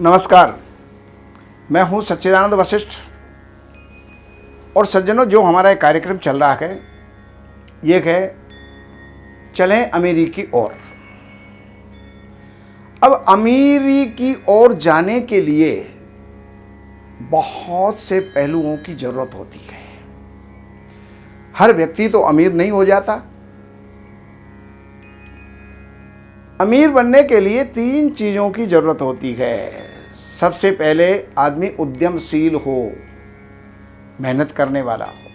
नमस्कार, मैं हूं सच्चिदानंद वशिष्ठ। और सज्जनों, जो हमारा एक कार्यक्रम चल रहा है ये है चलें अमीरी की ओर। अब अमीरी की ओर जाने के लिए बहुत से पहलुओं की जरूरत होती है। हर व्यक्ति तो अमीर नहीं हो जाता। अमीर बनने के लिए 3 चीज़ों की ज़रूरत होती है। सबसे पहले आदमी उद्यमशील हो, मेहनत करने वाला हो।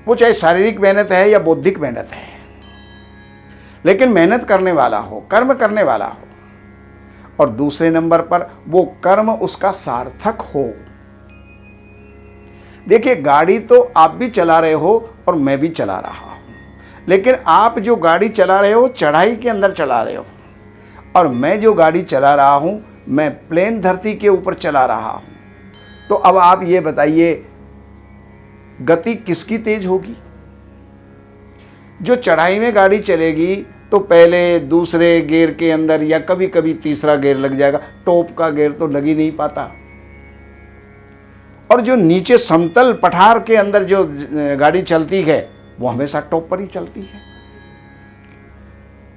वो चाहे शारीरिक मेहनत है या बौद्धिक मेहनत है, लेकिन मेहनत करने वाला हो, कर्म करने वाला हो। और दूसरे नंबर पर वो कर्म उसका सार्थक हो। देखिए, गाड़ी तो आप भी चला रहे हो और मैं भी चला रहा हूं, लेकिन आप जो गाड़ी चला रहे हो चढ़ाई के अंदर चला रहे हो, और मैं जो गाड़ी चला रहा हूं मैं प्लेन धरती के ऊपर चला रहा हूं। तो अब आप ये बताइए, गति किसकी तेज होगी? जो चढ़ाई में गाड़ी चलेगी तो पहले दूसरे गियर के अंदर या कभी कभी तीसरा गियर लग जाएगा, टॉप का गियर तो लग ही नहीं पाता। और जो नीचे समतल पठार के अंदर जो गाड़ी चलती है वो हमेशा टॉप पर ही चलती है।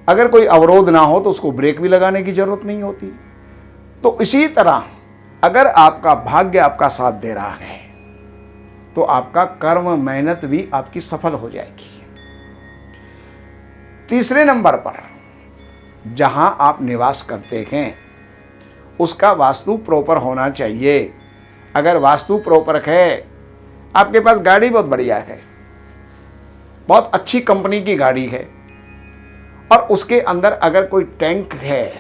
अगर कोई अवरोध ना हो तो उसको ब्रेक भी लगाने की जरूरत नहीं होती। तो इसी तरह अगर आपका भाग्य आपका साथ दे रहा है तो आपका कर्म मेहनत भी आपकी सफल हो जाएगी। तीसरे नंबर पर जहां आप निवास करते हैं उसका वास्तु प्रॉपर होना चाहिए। अगर वास्तु प्रॉपर है, आपके पास गाड़ी बहुत बढ़िया है, बहुत अच्छी कंपनी की गाड़ी है, और उसके अंदर अगर कोई टैंक है,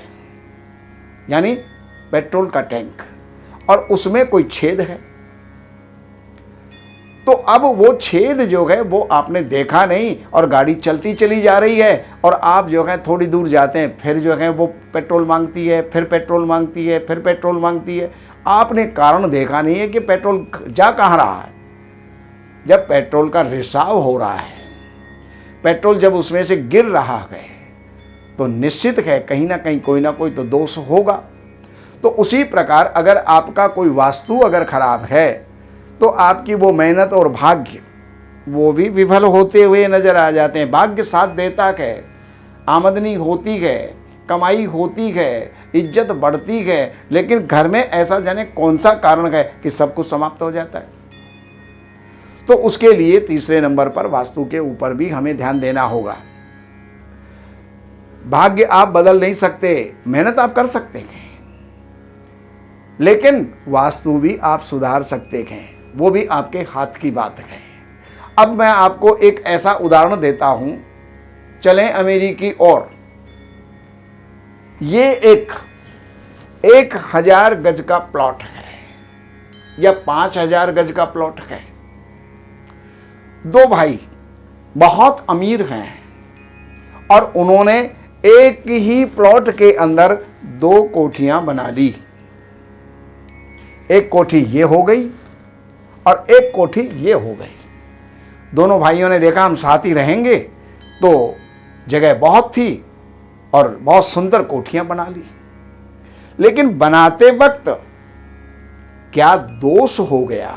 यानी पेट्रोल का टैंक, और उसमें कोई छेद है, तो अब वो छेद जो है वो आपने देखा नहीं और गाड़ी चलती चली जा रही है, और आप जो है थोड़ी दूर जाते हैं, फिर जो है वो पेट्रोल मांगती है, फिर पेट्रोल मांगती है, फिर पेट्रोल मांगती है। आपने कारण देखा नहीं है कि पेट्रोल जा कहाँ रहा है। जब पेट्रोल का रिसाव हो रहा है, पेट्रोल जब उसमें से गिर रहा है, तो निश्चित है कहीं ना कहीं कोई ना कोई तो दोष होगा। तो उसी प्रकार अगर आपका कोई वास्तु अगर खराब है तो आपकी वो मेहनत और भाग्य वो भी विफल होते हुए नजर आ जाते हैं। भाग्य साथ देता है, आमदनी होती है, कमाई होती है, इज्जत बढ़ती है, लेकिन घर में ऐसा जाने कौन सा कारण है कि सब कुछ समाप्त हो जाता है। तो उसके लिए तीसरे नंबर पर वास्तु के ऊपर भी हमें ध्यान देना होगा। भाग्य आप बदल नहीं सकते, मेहनत आप कर सकते हैं, लेकिन वास्तु भी आप सुधार सकते हैं, वो भी आपके हाथ की बात है। अब मैं आपको एक ऐसा उदाहरण देता हूं, चलें अमीरी की ओर। ये एक 1000 गज का प्लॉट है या 5000 गज का प्लॉट है। 2 भाई बहुत अमीर हैं और उन्होंने एक ही प्लॉट के अंदर 2 कोठियां बना ली। एक कोठी ये हो गई और एक कोठी ये हो गई। दोनों भाइयों ने देखा हम साथ ही रहेंगे, तो जगह बहुत थी और बहुत सुंदर कोठियां बना ली। लेकिन बनाते वक्त क्या दोष हो गया?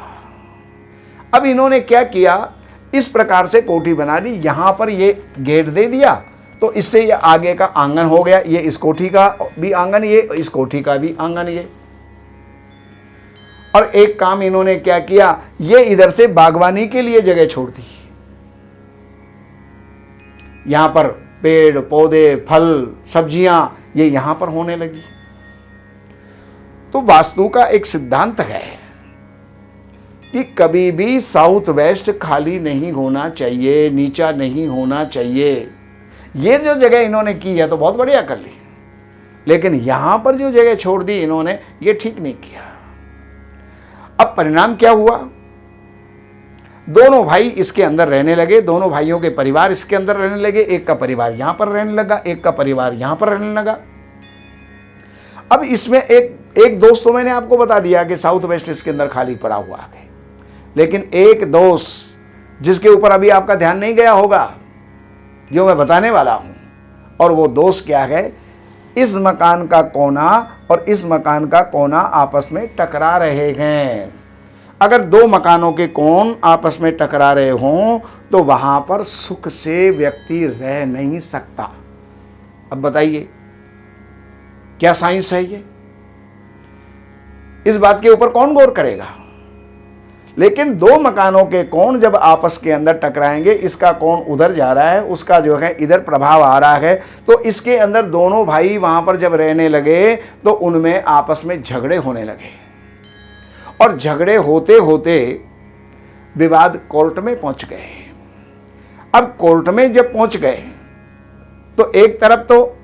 अब इन्होंने क्या किया, इस प्रकार से कोठी बना ली, यहां पर ये गेट दे दिया, तो इससे ये आगे का आंगन हो गया, ये इस कोठी का भी आंगन, ये इस कोठी का भी आंगन ये। और एक काम इन्होंने क्या किया, ये इधर से बागवानी के लिए जगह छोड़ दी। यहां पर पेड़ पौधे, फल, सब्जियां ये यहां पर होने लगी। तो वास्तु का एक सिद्धांत है कि कभी भी साउथ वेस्ट खाली नहीं होना चाहिए, नीचा नहीं होना चाहिए। ये जो जगह इन्होंने की है तो बहुत बढ़िया कर ली, लेकिन यहां पर जो जगह छोड़ दी इन्होंने, ये ठीक नहीं किया। अब परिणाम क्या हुआ? दोनों भाई इसके अंदर रहने लगे, दोनों भाइयों के परिवार इसके अंदर रहने लगे। एक का परिवार यहां पर रहने लगा, एक का परिवार यहां पर रहने लगा। अब इसमें एक दोस्त तो मैंने आपको बता दिया कि साउथ वेस्ट इसके अंदर खाली पड़ा हुआ है, लेकिन एक दोस्त जिसके ऊपर अभी आपका ध्यान नहीं गया होगा, जो मैं बताने वाला हूं, और वो दोस्त क्या है, इस मकान का कोना और इस मकान का कोना आपस में टकरा रहे हैं। अगर दो मकानों के कोण आपस में टकरा रहे हों तो वहां पर सुख से व्यक्ति रह नहीं सकता। अब बताइए क्या साइंस है ये? इस बात के ऊपर कौन गौर करेगा? लेकिन दो मकानों के कोण जब आपस के अंदर टकराएंगे, इसका कोण उधर जा रहा है, उसका जो है इधर प्रभाव आ रहा है, तो इसके अंदर दोनों भाई वहां पर जब रहने लगे तो उनमें आपस में झगड़े होने लगे और झगड़े होते होते विवाद कोर्ट में पहुंच गए। अब कोर्ट में जब पहुंच गए तो एक तरफ तो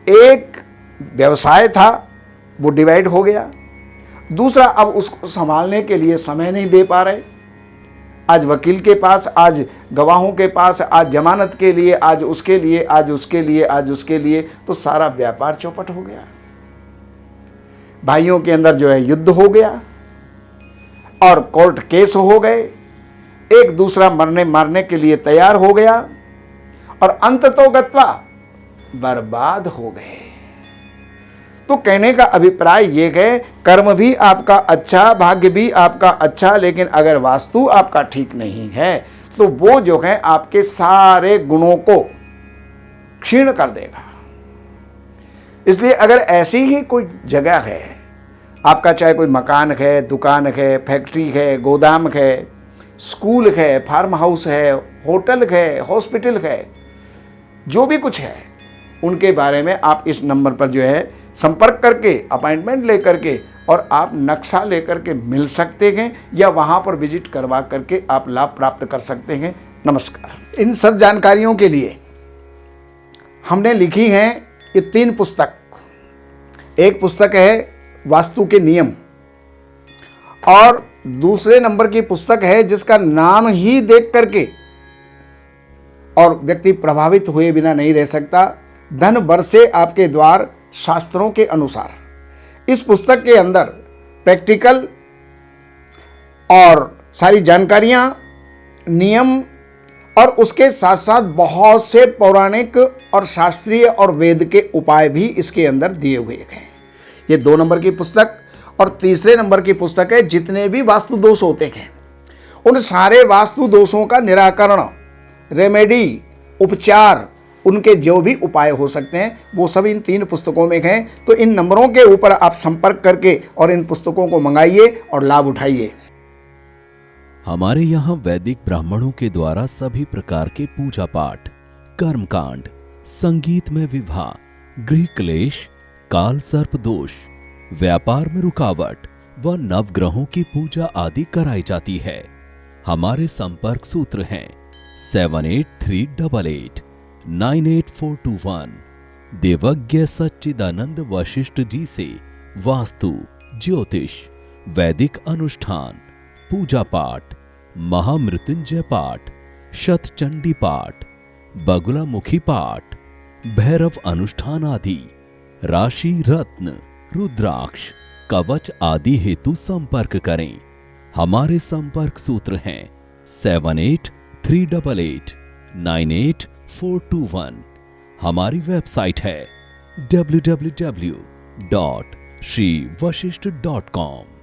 एक व्यवसाय था वो डिवाइड हो गया, दूसरा अब उसको संभालने के लिए समय नहीं दे पा रहे। आज वकील के पास, आज गवाहों के पास, आज जमानत के लिए, आज उसके लिए, आज उसके लिए, आज उसके लिए, तो सारा व्यापार चौपट हो गया। भाइयों के अंदर जो है युद्ध हो गया और कोर्ट केस हो गए, एक दूसरा मरने मारने के लिए तैयार हो गया और अंततोगत्वा बर्बाद हो गए। तो कहने का अभिप्राय ये है, कर्म भी आपका अच्छा, भाग्य भी आपका अच्छा, लेकिन अगर वास्तु आपका ठीक नहीं है तो वो जो है आपके सारे गुणों को क्षीण कर देगा। इसलिए अगर ऐसी ही कोई जगह है आपका, चाहे कोई मकान है, दुकान है, फैक्ट्री है, गोदाम है, स्कूल है, फार्म हाउस है, होटल है, हॉस्पिटल है, जो भी कुछ है, उनके बारे में आप इस नंबर पर जो है संपर्क करके, अपॉइंटमेंट लेकर के और आप नक्शा लेकर के मिल सकते हैं या वहां पर विजिट करवा करके आप लाभ प्राप्त कर सकते हैं। नमस्कार। इन सब जानकारियों के लिए हमने लिखी हैं ये 3 पुस्तक। एक पुस्तक है वास्तु के नियम और दूसरे नंबर की पुस्तक है जिसका नाम ही देख करके और व्यक्ति प्रभावित हुए बिना नहीं रह सकता, धन बरसे आपके द्वार शास्त्रों के अनुसार। इस पुस्तक के अंदर प्रैक्टिकल और सारी जानकारियां, नियम और उसके साथ साथ बहुत से पौराणिक और शास्त्रीय और वेद के उपाय भी इसके अंदर दिए हुए हैं। ये 2 नंबर की पुस्तक और तीसरे नंबर की पुस्तक है जितने भी वास्तु दोष होते हैं उन सारे वास्तु दोषों का निराकरण, रेमेडी, उपचार, उनके जो भी उपाय हो सकते हैं वो सब इन 3 पुस्तकों में हैं। तो इन नंबरों के ऊपर आप संपर्क करके और इन पुस्तकों को मंगाइए और लाभ उठाइए। हमारे यहाँ वैदिक ब्राह्मणों के द्वारा सभी प्रकार के पूजा पाठ, कर्मकांड, संगीत में विवाह, गृह क्लेश, काल सर्प दोष, व्यापार में रुकावट व नवग्रहों की पूजा आदि कराई जाती है। हमारे संपर्क सूत्र हैं 7838 98421। देवज्ञ सच्चिदानंद वशिष्ठ जी से वास्तु, ज्योतिष, वैदिक अनुष्ठान, पूजा पाठ, महामृत्युंजय पाठ, शतचंडी पाठ, बगुलामुखी पाठ, भैरव अनुष्ठान आदि, राशि रत्न, रुद्राक्ष, कवच आदि हेतु संपर्क करें। हमारे संपर्क सूत्र हैं 7838 98421। हमारी वेबसाइट है www.shrivashishth.com।